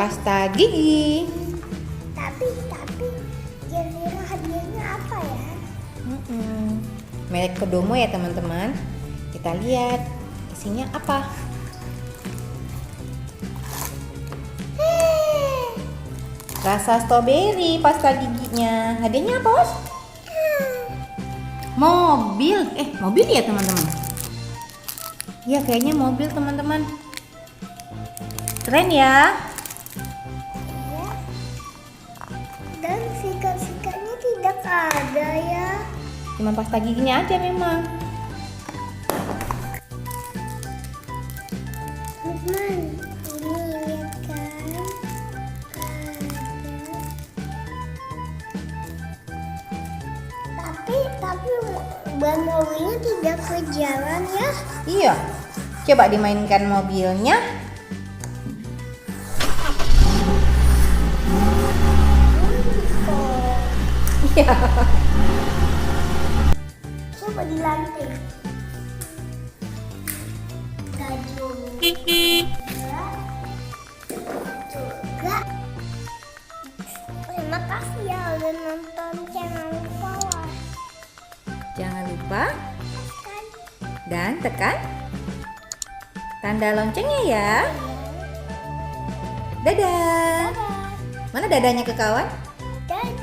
pasta gigi. Tapi kira-kira hadiahnya apa ya? Merek Kodomo ya teman-teman. Kita lihat isinya apa. Rasa stroberi pasta giginya. Hadiahnya apa, Bos? Mobil. Mobil ya teman-teman. Ya kayaknya mobil teman-teman. Keren ya. Iya. Dan sikat-sikatnya tidak ada ya. Cuma pasta giginya aja memang. Lukman, ini lihat kan. Tapi ban mobilnya tidak berjalan ya. Iya. Coba dimainkan mobilnya. Iya. Coba di lantai. Juga. Terima kasih ya udah nonton channel Power. Jangan lupa Kan? dan tekan tanda loncengnya ya. Dadah. Dadah. Mana dadanya ke kawan? Dadah.